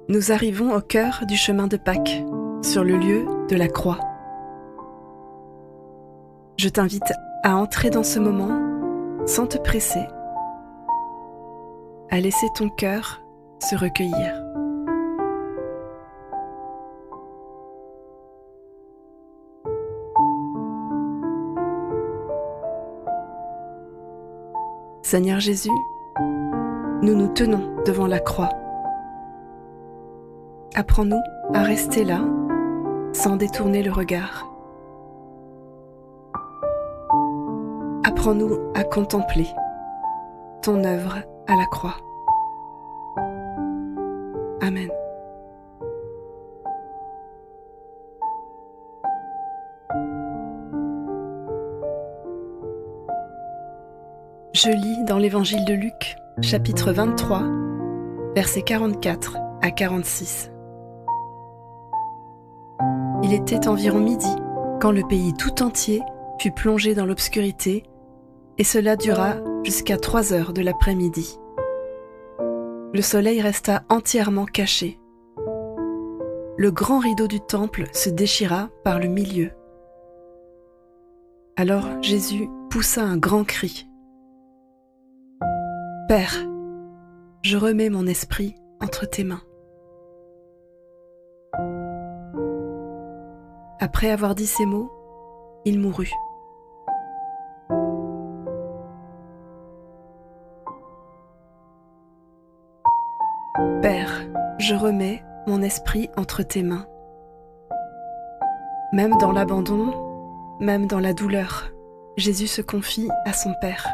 Nous arrivons au cœur du chemin de Pâques, sur le lieu de la croix. Je t'invite à entrer dans ce moment sans te presser, à laisser ton cœur se recueillir. Seigneur Jésus, nous nous tenons devant la croix. Apprends-nous à rester là, sans détourner le regard. Apprends-nous à contempler ton œuvre à la croix. Amen. Je lis dans l'Évangile de Luc, chapitre 23, versets 44 à 46. Il était environ midi quand le pays tout entier fut plongé dans l'obscurité, et cela dura jusqu'à 3 heures de l'après-midi. Le soleil resta entièrement caché. Le grand rideau du temple se déchira par le milieu. Alors Jésus poussa un grand cri. « Père, je remets mon esprit entre tes mains. » Après avoir dit ces mots, il mourut. Père, je remets mon esprit entre tes mains. Même dans l'abandon, même dans la douleur, Jésus se confie à son Père.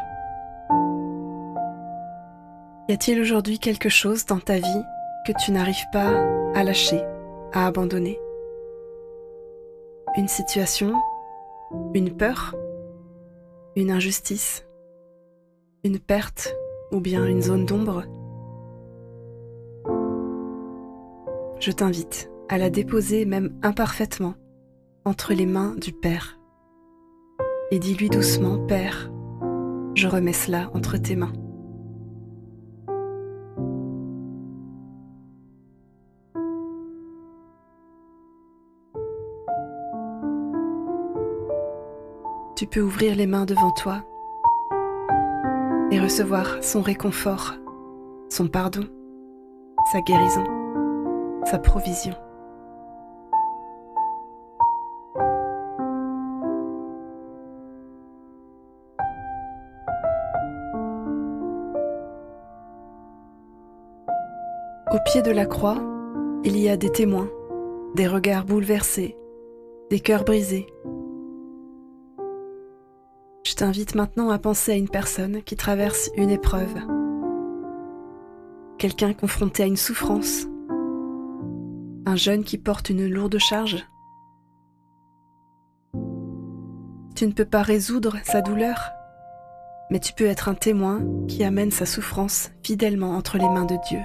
Y a-t-il aujourd'hui quelque chose dans ta vie que tu n'arrives pas à lâcher, à abandonner? Une situation, une peur, une injustice, une perte ou bien une zone d'ombre? Je t'invite à la déposer même imparfaitement entre les mains du Père. Et dis-lui doucement, Père, je remets cela entre tes mains. Tu peux ouvrir les mains devant toi et recevoir son réconfort, son pardon, sa guérison, sa provision. Au pied de la croix, il y a des témoins, des regards bouleversés, des cœurs brisés. Je t'invite maintenant à penser à une personne qui traverse une épreuve, quelqu'un confronté à une souffrance, un jeune qui porte une lourde charge. Tu ne peux pas résoudre sa douleur, mais tu peux être un témoin qui amène sa souffrance fidèlement entre les mains de Dieu.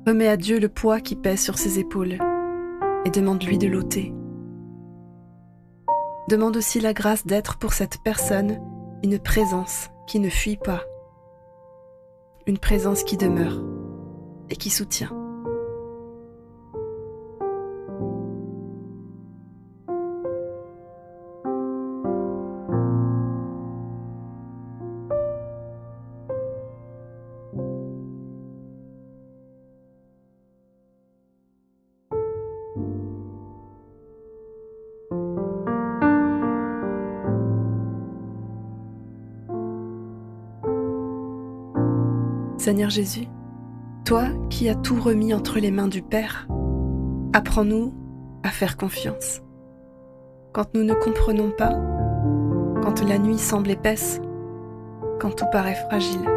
Remets à Dieu le poids qui pèse sur ses épaules et demande-lui de l'ôter. Demande aussi la grâce d'être pour cette personne une présence qui ne fuit pas, une présence qui demeure et qui soutient. Seigneur Jésus, toi qui as tout remis entre les mains du Père, apprends-nous à faire confiance. Quand nous ne comprenons pas, quand la nuit semble épaisse, quand tout paraît fragile,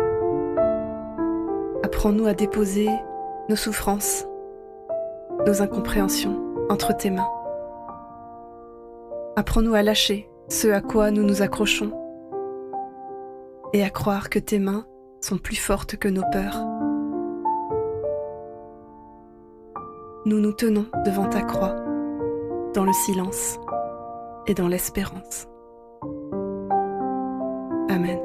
apprends-nous à déposer nos souffrances, nos incompréhensions entre tes mains. Apprends-nous à lâcher ce à quoi nous nous accrochons et à croire que tes mains sont plus fortes que nos peurs. Nous nous tenons devant ta croix, dans le silence et dans l'espérance. Amen.